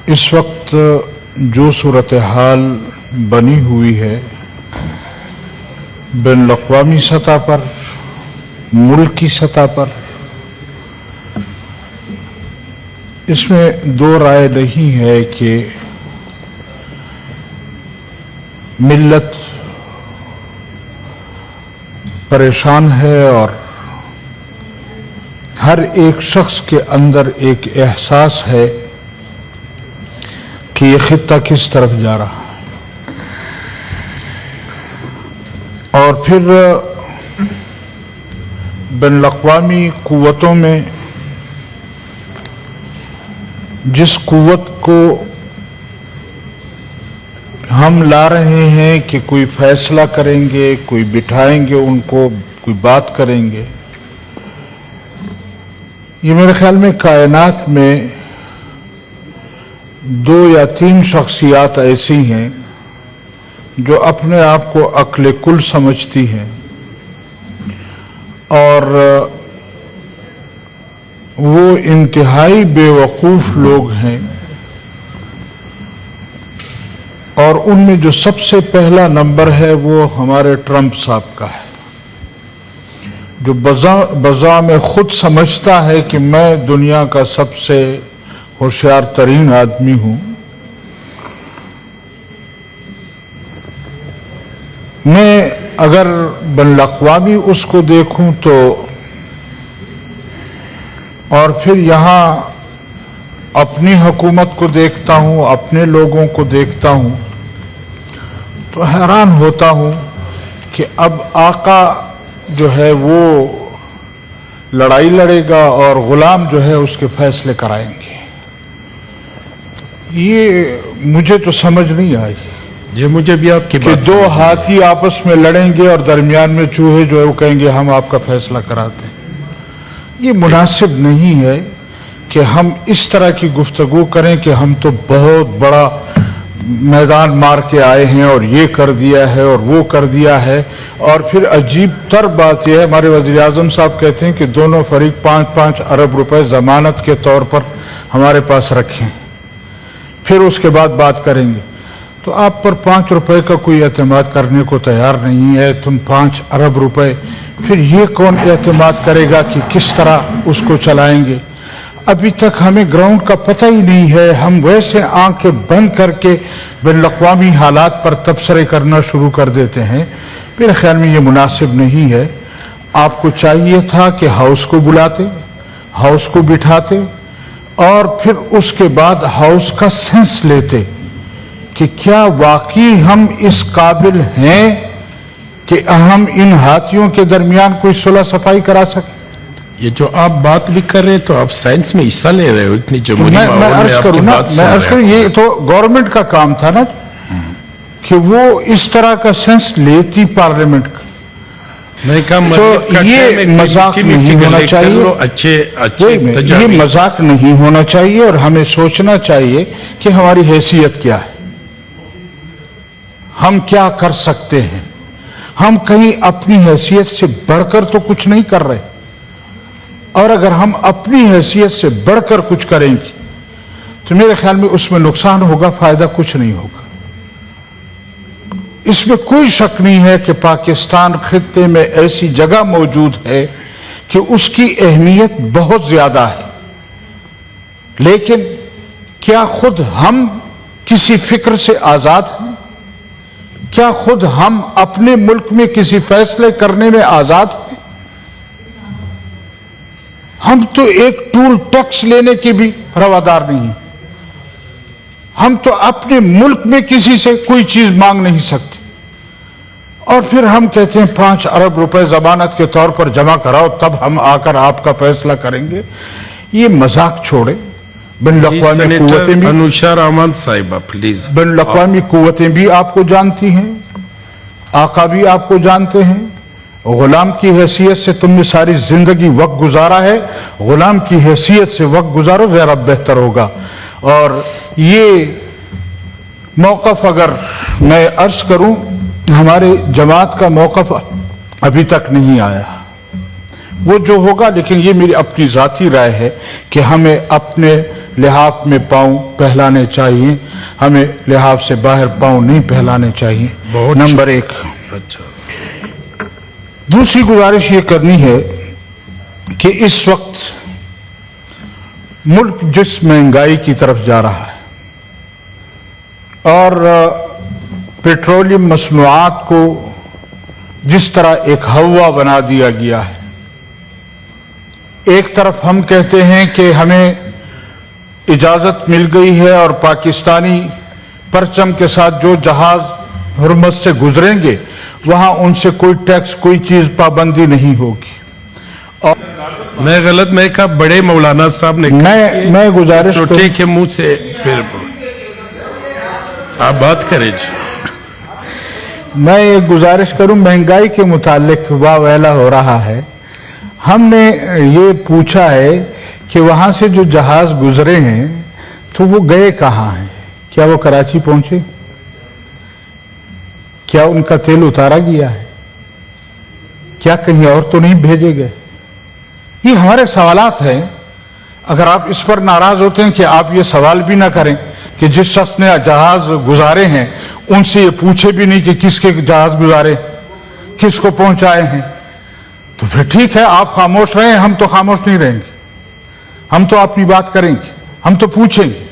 اس وقت جو صورتحال بنی ہوئی ہے بین الاقوامی سطح پر، ملکی سطح پر، اس میں دو رائے نہیں ہے کہ ملت پریشان ہے اور ہر ایک شخص کے اندر ایک احساس ہے کہ یہ خطہ کس طرف جا رہا ہے، اور پھر بین الاقوامی قوتوں میں جس قوت کو ہم لا رہے ہیں کہ کوئی فیصلہ کریں گے، کوئی بٹھائیں گے ان کو، کوئی بات کریں گے، یہ میرے خیال میں کائنات میں 2 یا 3 شخصیات ایسی ہیں جو اپنے آپ کو عقل کل سمجھتی ہیں اور وہ انتہائی بے وقوف لوگ ہیں، اور ان میں جو سب سے پہلا نمبر ہے وہ ہمارے ٹرمپ صاحب کا ہے، جو بذا میں خود سمجھتا ہے کہ میں دنیا کا سب سے ہوشیار ترین آدمی ہوں۔ میں اگر بین الاقوامی اس کو دیکھوں تو، اور پھر یہاں اپنی حکومت کو دیکھتا ہوں، اپنے لوگوں کو دیکھتا ہوں، تو حیران ہوتا ہوں کہ اب آقا جو ہے وہ لڑائی لڑے گا اور غلام جو ہے اس کے فیصلے کرائیں گے۔ یہ مجھے تو سمجھ نہیں آئی، یہ مجھے بھی آپ کی کہ بات 2 ہاتھی آپس میں لڑیں گے اور درمیان میں چوہے جو ہے وہ کہیں گے ہم آپ کا فیصلہ کراتے ہیں۔ یہ مناسب نہیں ہے کہ ہم اس طرح کی گفتگو کریں کہ ہم تو بہت بڑا میدان مار کے آئے ہیں اور یہ کر دیا ہے اور وہ کر دیا ہے، اور پھر عجیب تر بات یہ ہے ہمارے وزیر اعظم صاحب کہتے ہیں کہ دونوں فریق 5-5 ارب روپے ضمانت کے طور پر ہمارے پاس رکھیں، پھر اس کے بعد بات کریں گے۔ تو آپ پر 5 روپے کا کوئی اعتماد کرنے کو تیار نہیں ہے، تم 5 ارب روپے، پھر یہ کون اعتماد کرے گا کہ کس طرح اس کو چلائیں گے؟ ابھی تک ہمیں گراؤنڈ کا پتہ ہی نہیں ہے، ہم ویسے آنکھیں بند کر کے بین الاقوامی حالات پر تبصرے کرنا شروع کر دیتے ہیں۔ میرے خیال میں یہ مناسب نہیں ہے۔ آپ کو چاہیے تھا کہ ہاؤس کو بلاتے، ہاؤس کو بٹھاتے، اور پھر اس کے بعد ہاؤس کا سینس لیتے کہ کیا واقعی ہم اس قابل ہیں کہ ہم ان ہاتھیوں کے درمیان کوئی صلح صفائی کرا سکیں۔ یہ جو آپ بات بھی کر رہے ہیں تو آپ سائنس میں حصہ لے رہے ہو، اتنی جمہوری ماحول میں میں عرض آپ کروں کی نا، بات سن میں عرض رہے کروں، ہیں۔ یہ تو گورنمنٹ کا کام تھا نا کہ وہ اس طرح کا سینس لیتی پارلیمنٹ کا۔ میں کہا تو یہ مذاق نہیں ہونا چاہیے، یہ مذاق نہیں ہونا چاہیے، اور ہمیں سوچنا چاہیے کہ ہماری حیثیت کیا ہے، ہم کیا کر سکتے ہیں۔ ہم کہیں اپنی حیثیت سے بڑھ کر تو کچھ نہیں کر رہے، اور اگر ہم اپنی حیثیت سے بڑھ کر کچھ کریں گے تو میرے خیال میں اس میں نقصان ہوگا، فائدہ کچھ نہیں ہوگا۔ اس میں کوئی شک نہیں ہے کہ پاکستان خطے میں ایسی جگہ موجود ہے کہ اس کی اہمیت بہت زیادہ ہے، لیکن کیا خود ہم کسی فکر سے آزاد ہیں؟ کیا خود ہم اپنے ملک میں کسی فیصلے کرنے میں آزاد ہیں؟ ہم تو ایک ٹول ٹیکس لینے کے بھی روادار نہیں، ہم تو اپنے ملک میں کسی سے کوئی چیز مانگ نہیں سکتے، اور پھر ہم کہتے ہیں 5 ارب روپے ضمانت کے طور پر جمع کراؤ تب ہم آ کر آپ کا فیصلہ کریں گے۔ یہ مذاق چھوڑے۔ بین الاقوامی قوتیں بھی، انوشا رحمان صاحبہ پلیز، بین الاقوامی قوتیں بھی آپ کو جانتی ہیں، آقا بھی آپ کو جانتے ہیں۔ غلام کی حیثیت سے تم نے ساری زندگی وقت گزارا ہے، غلام کی حیثیت سے وقت گزارو، زیادہ بہتر ہوگا۔ اور یہ موقف اگر میں عرض کروں، ہمارے جماعت کا موقف ابھی تک نہیں آیا، وہ جو ہوگا. لیکن یہ میری اپنی ذاتی رائے ہے کہ ہمیں اپنے لحاف میں پاؤں پہلانے چاہیے, ہمیں لحاف سے باہر پاؤں نہیں پہلانے چاہیے. نمبر 1. اچھا, دوسری گزارش یہ کرنی ہے کہ اس وقت ملک جس مہنگائی کی طرف جا رہا ہے اور پیٹرولیم مصنوعات کو جس طرح ایک ہوا بنا دیا گیا ہے, ایک طرف ہم کہتے ہیں کہ ہمیں اجازت مل گئی ہے اور پاکستانی پرچم کے ساتھ جو جہاز حرمت سے گزریں گے وہاں ان سے کوئی ٹیکس کوئی چیز پابندی نہیں ہوگی. اور میں غلط میں کہا بڑے مولانا صاحب نے میں گزارش چھوٹے کے منہ سے پھر آپ بات کریں جی. میں ایک گزارش کروں, مہنگائی کے متعلق واہ ویلا ہو رہا ہے. ہم نے یہ پوچھا ہے کہ وہاں سے جو جہاز گزرے ہیں تو وہ گئے کہاں ہیں؟ کیا وہ کراچی پہنچے؟ کیا ان کا تیل اتارا گیا ہے؟ کیا کہیں اور تو نہیں بھیجے گئے؟ یہ ہمارے سوالات ہیں. اگر آپ اس پر ناراض ہوتے ہیں کہ آپ یہ سوال بھی نہ کریں کہ جس شخص نے جہاز گزارے ہیں ان سے یہ پوچھے بھی نہیں کہ کس کے جہاز گزارے, کس کو پہنچائے ہیں, تو پھر ٹھیک ہے آپ خاموش رہیں, ہم تو خاموش نہیں رہیں گے. ہم تو اپنی بات کریں گے, ہم تو پوچھیں گے.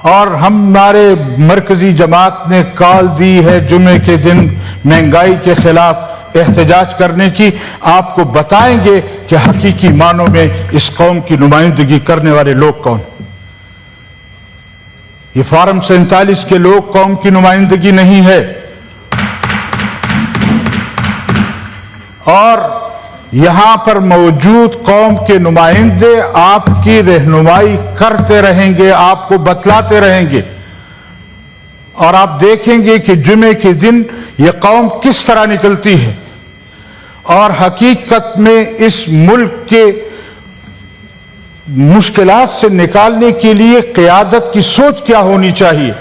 اور ہمارے مرکزی جماعت نے کال دی ہے جمعے کے دن مہنگائی کے خلاف احتجاج کرنے کی. آپ کو بتائیں گے کہ حقیقی معنوں میں اس قوم کی نمائندگی کرنے والے لوگ کون. یہ فارم 47 کے لوگ قوم کی نمائندگی نہیں ہے. اور یہاں پر موجود قوم کے نمائندے آپ کی رہنمائی کرتے رہیں گے, آپ کو بتلاتے رہیں گے, اور آپ دیکھیں گے کہ جمعے کے دن یہ قوم کس طرح نکلتی ہے. اور حقیقت میں اس ملک کے مشکلات سے نکالنے کے لیے قیادت کی سوچ کیا ہونی چاہیے,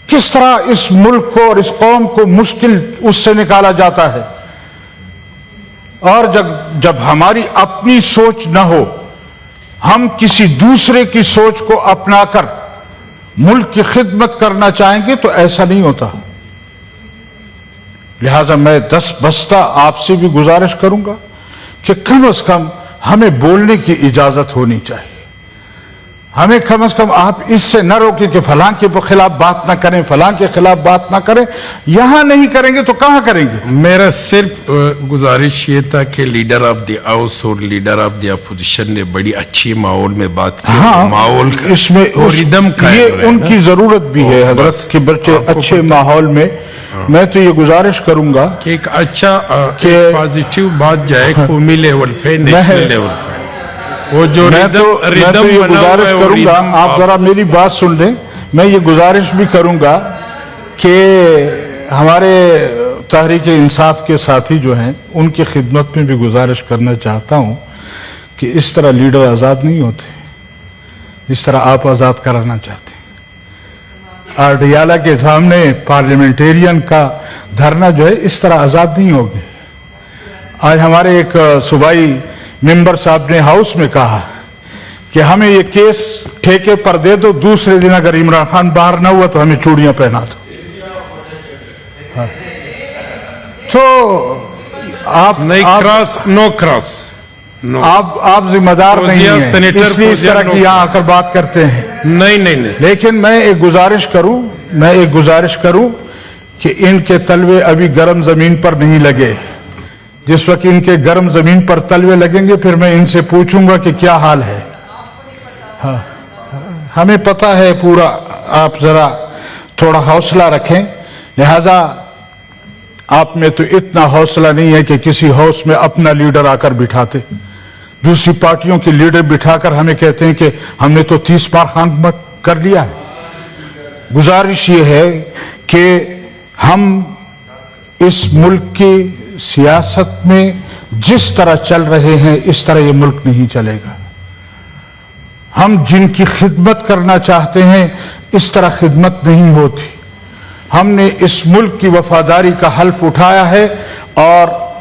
کس طرح اس ملک کو اور اس قوم کو مشکل اس سے نکالا جاتا ہے. اور جب ہماری اپنی سوچ نہ ہو, ہم کسی دوسرے کی سوچ کو اپنا کر ملک کی خدمت کرنا چاہیں گے تو ایسا نہیں ہوتا. لہذا میں دست بستہ آپ سے بھی گزارش کروں گا کہ کم از کم ہمیں بولنے کی اجازت ہونی چاہیے. ہمیں کم از کم آپ اس سے نہ روکیں کہ فلاں کے خلاف بات نہ کریں, فلاں کے خلاف بات نہ کریں. یہاں نہیں کریں گے تو کہاں کریں گے؟ میرا صرف گزارش یہ تھا کہ لیڈر آف دی ہاؤس اور لیڈر آف دی اپوزیشن نے بڑی اچھی ماحول میں بات کی. ہاں, ماحول اس میں یہ ان کی ضرورت بھی ہے حضرت کہ بچے اچھے ماحول میں. میں تو یہ گزارش کروں گا کہ ایک اچھا پازیٹیو بات جائے قومی لیول پہ, نیشنل لیول پہ. وہ جو میں تو یہ گزارش کروں گا, آپ ذرا میری بات سن لیں. میں یہ گزارش بھی کروں گا کہ ہمارے تحریک انصاف کے ساتھی جو ہیں ان کی خدمت میں بھی گزارش کرنا چاہتا ہوں کہ اس طرح لیڈر آزاد نہیں ہوتے جس طرح آپ آزاد کرانا چاہتے ہیں. آرڈیالہ کے سامنے پارلیمنٹیرین کا دھرنا جو ہے اس طرح آزاد نہیں ہوگی. آج ہمارے ایک صوبائی ممبر صاحب نے ہاؤس میں کہا کہ ہمیں یہ کیس ٹھیکے پر دے دو, دوسرے دن اگر عمران خان باہر نہ ہوا تو ہمیں چوڑیاں پہنا دو. تو آپ نو کراس آپ ذمہ دار نہیں ہیں, اس لیے اس طرح کی یہاں آ کر بات کرتے ہیں. نہیں. لیکن میں ایک گزارش کروں کہ ان کے تلوے ابھی گرم زمین پر نہیں لگے. جس وقت ان کے گرم زمین پر تلوے لگیں گے پھر میں ان سے پوچھوں گا کہ کیا حال ہے. ہاں, ہمیں پتہ ہے پورا. آپ ذرا تھوڑا حوصلہ رکھیں. لہذا آپ میں تو اتنا حوصلہ نہیں ہے کہ کسی ہاؤس میں اپنا لیڈر آ کر بٹھاتے, دوسری پارٹیوں کے لیڈر بٹھا کر ہمیں کہتے ہیں کہ ہم نے تو 30 بار خان کر لیا ہے. گزارش یہ ہے کہ ہم اس ملک کی سیاست میں جس طرح چل رہے ہیں اس طرح یہ ملک نہیں چلے گا. ہم جن کی خدمت کرنا چاہتے ہیں اس طرح خدمت نہیں ہوتی. ہم نے اس ملک کی وفاداری کا حلف اٹھایا ہے اور